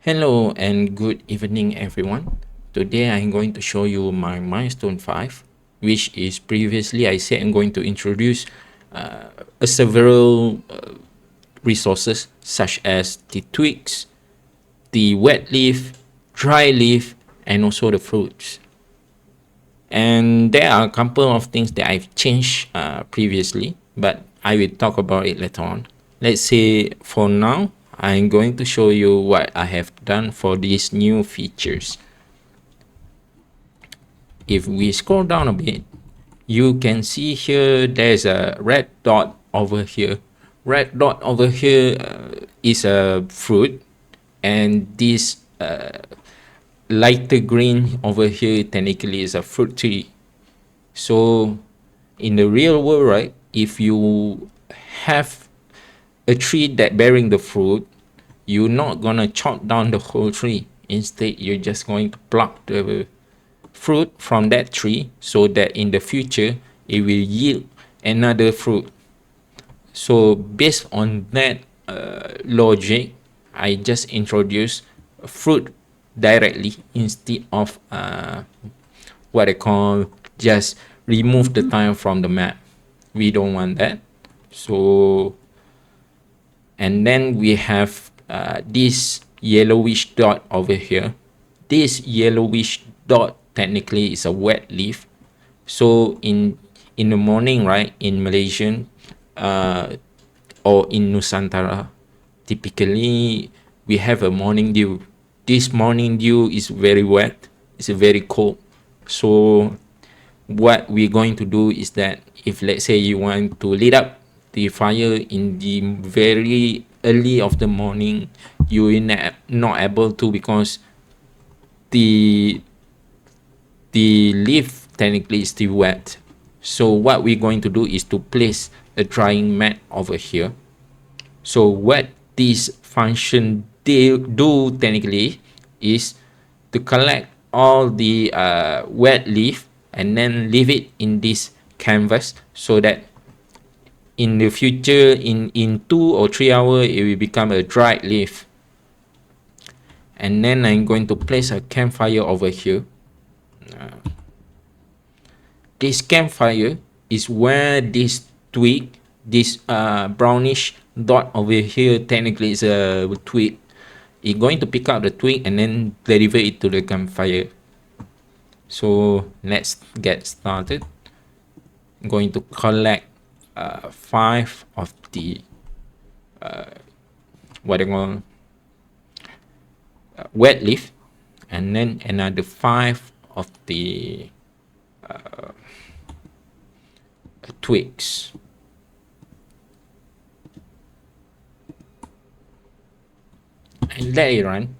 Hello and good evening everyone. Today I'm going to show you my Milestone 5, which is previously I said I'm going to introduce several resources such as the twigs, the wet leaf, dry leaf, and also the fruits. And there are a couple of things that I've changed previously, but I will talk about it later on. Let's say for now, I'm going to show you what I have done for these new features. If we scroll down a bit, you can see here there's a red dot over here. Red dot over here is a fruit, and this lighter green over here technically is a fruit tree. So in the real world, right, if you have a tree that bearing the fruit, you're not gonna chop down the whole tree. Instead, you're just going to pluck the fruit from that tree so that in the future it will yield another fruit. So based on that logic, I just introduce fruit directly instead of what I call just remove the time from the map. We don't want that. So and then we have this yellowish dot over here. This yellowish dot technically is a wet leaf. So in the morning, right, in Malaysian or in Nusantara, typically we have a morning dew. This morning dew is very wet, it's very cold. So what we're going to do is that if let's say you want to lit up the fire in the very early of the morning, you're not able to because the leaf technically is still wet. So what we're going to do is to place a drying mat over here. So what this function do technically is to collect all the wet leaf and then leave it in this canvas so that in the future in 2 or 3 hours it will become a dried leaf. And then I'm going to place a campfire over here. This campfire is where this twig, this brownish dot over here technically is a twig. It's going to pick up the twig and then deliver it to the campfire. So let's get started. I'm going to collect 5 of the what I call wet leaf, and then another 5 of the twigs. And let it run.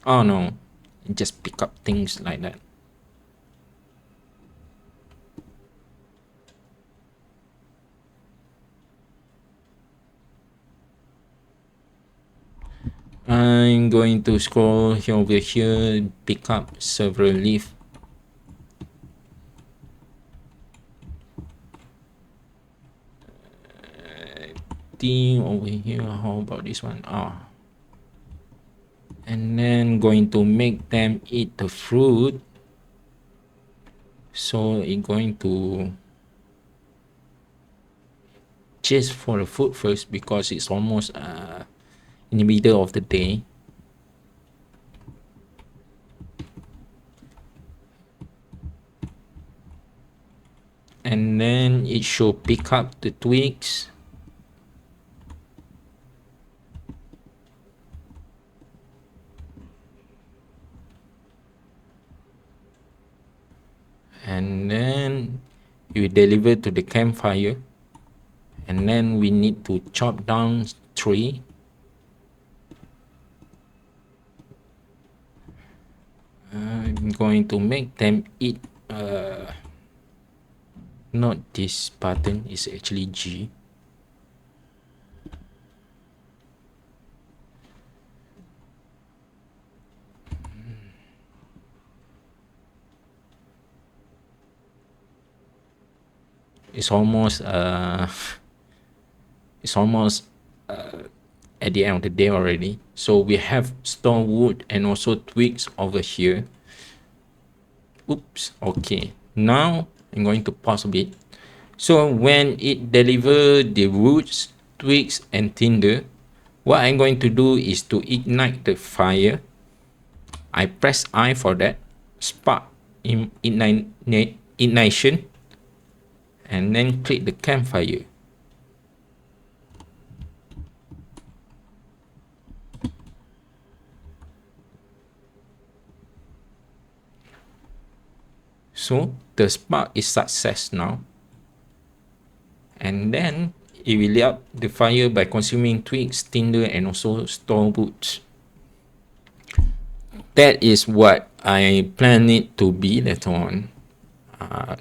Oh no, just pick up things like that. I'm going to scroll here over here, pick up several leaf. Over here, how about this one? And then going to make them eat the fruit. So it's going to chase for the food first because it's almost in the middle of the day. And then it should pick up the twigs. And then you deliver to the campfire. And then we need to chop down tree. I'm going to make them eat not this button, is actually G. It's almost at the end of the day already. So we have store wood and also twigs over here. Oops, okay. Now I'm going to pause a bit. So when it deliver the woods, twigs and tinder, what I'm going to do is to ignite the fire. I press I for that, spark ignition, and then click the campfire. So the spark is success now. And then it will light up the fire by consuming twigs, tinder, and also store wood. That is what I plan it to be later on.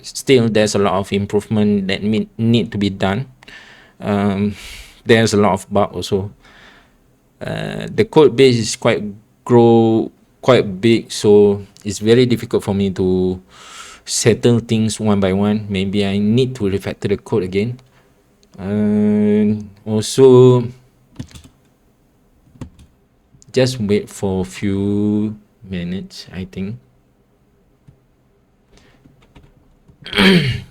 Still, there's a lot of improvement that need to be done. There's a lot of bug also. The code base is quite big, so it's very difficult for me to settle things one by one. Maybe I need to refactor the code again. Also, just wait for a few minutes, I think.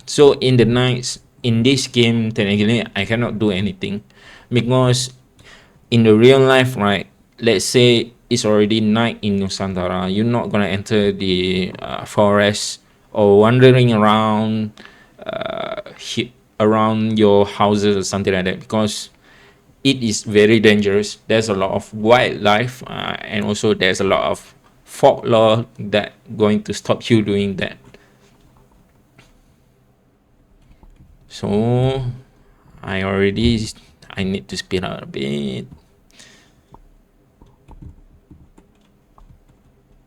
So in the nights in this game, technically I cannot do anything, because in the real life, right, let's say it's already night in Nusantara, you're not gonna enter the forest or wandering around around your houses or something like that, because it is very dangerous. There's a lot of wildlife, and also there's a lot of folklore that going to stop you doing that. So I need to speed up a bit.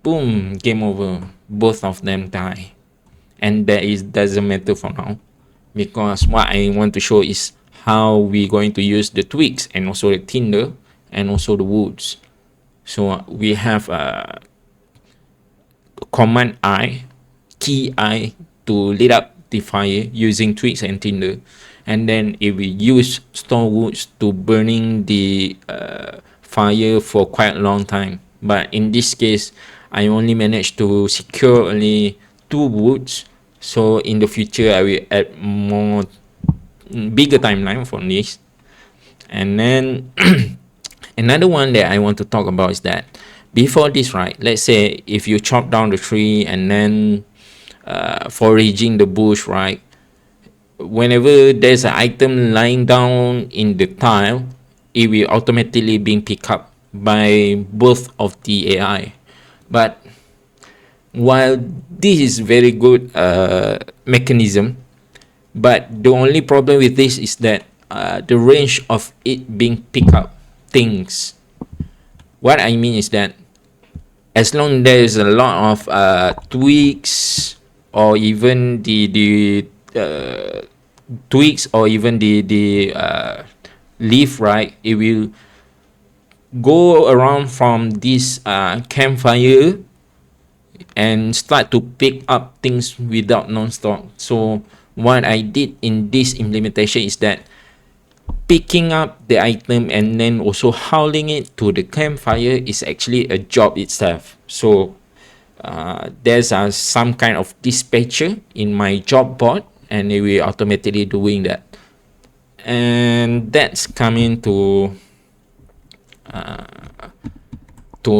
Boom, game over. Both of them die, and doesn't matter for now, because what I want to show is how we going to use the twigs and also the tinder and also the woods. So we have command I, key I, to lit up the fire using twigs and tinder, and then if we use store woods to burning the fire for quite a long time. But in this case, I only managed to secure only 2 woods, so in the future I will add more bigger timeline for this. And then another one that I want to talk about is that before this, right, let's say if you chop down the tree and then foraging the bush, right, whenever there's an item lying down in the tile, it will automatically being picked up by both of the AI. But while this is very good mechanism, but the only problem with this is that the range of it being pick up things. What I mean is that as long there's a lot of twigs or even the twigs or even the leaf, right, it will go around from this campfire and start to pick up things without non-stop. So what I did in this implementation is that picking up the item and then also hauling it to the campfire is actually a job itself. So there's some kind of dispatcher in my job board, and it will automatically doing that. And that's coming to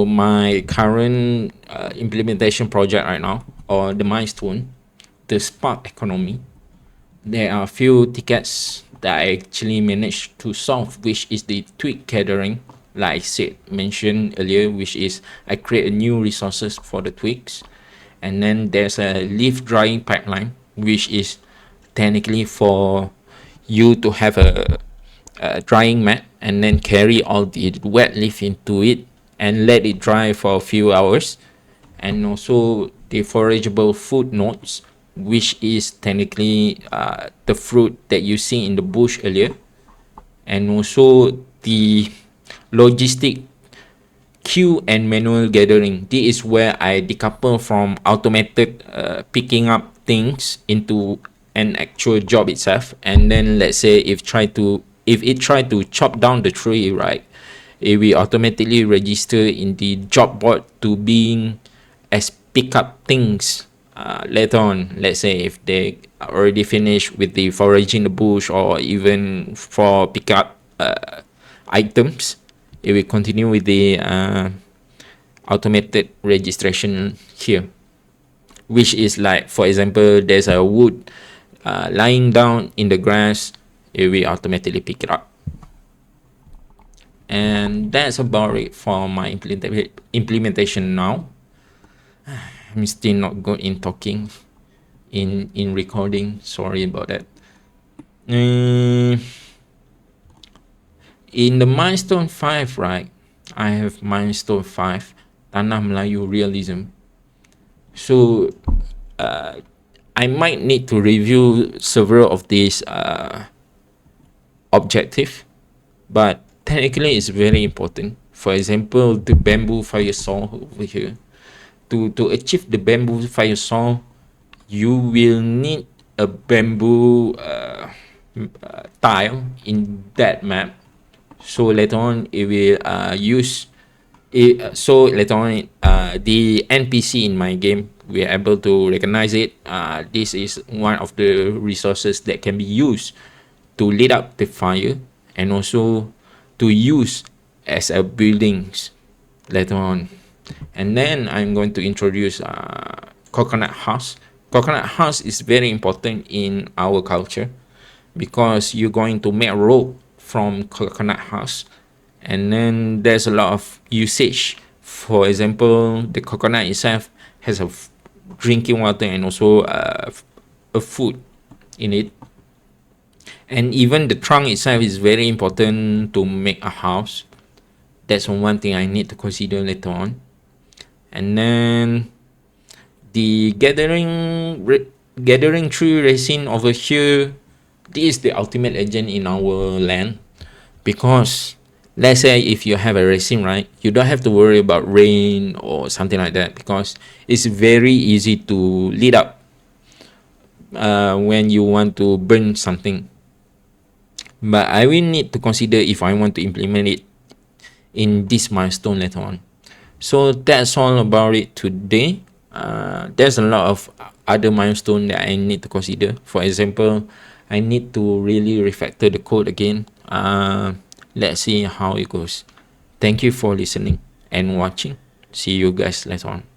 my current implementation project right now, or the milestone, the spark economy. There are a few tickets that I actually managed to solve, which is the twig gathering, like I said, mentioned earlier, which is I create a new resources for the twigs. And then there's a leaf drying pipeline, which is technically for you to have a drying mat and then carry all the wet leaf into it and let it dry for a few hours. And also the forageable food nodes, which is technically the fruit that you see in the bush earlier. And also the logistic queue and manual gathering. This is where I decouple from automated picking up things into an actual job itself. And then let's say if it try to chop down the tree, right, it will automatically register in the job board to being as pick up things later on. Let's say if they already finished with the foraging the bush, or even for pick up items, it will continue with the automated registration here, which is like, for example, there's a wood lying down in the grass, it will automatically pick it up. And that's about it for my implementation now. I'm still not good in talking, in recording. Sorry about that. In the Milestone 5, right? I have Milestone 5, Tanah Melayu Realism. So I might need to review several of these objectives, but technically it's very important. For example, the bamboo fire saw over here. To achieve the bamboo fire saw, you will need a bamboo tile in that map. So later on, it will use it. So later on, the NPC in my game will able to recognize it. This is one of the resources that can be used to lit up the fire, and also to use as a buildings later on. And then I'm going to introduce coconut husk. Coconut husk is very important in our culture, because you're going to make a rope from coconut husk, and then there's a lot of usage. For example, the coconut itself has a drinking water, and also a food in it. And even the trunk itself is very important to make a house. That's one thing I need to consider later on. And then the gathering tree resin over here, this is the ultimate agent in our land, because let's say if you have a resin, right, you don't have to worry about rain or something like that, because it's very easy to lit up when you want to burn something. But I will need to consider if I want to implement it in this milestone later on. So that's all about it today. There's a lot of other milestone that I need to consider. For example, I need to really refactor the code again. Let's see how it goes. Thank you for listening and watching. See you guys later on.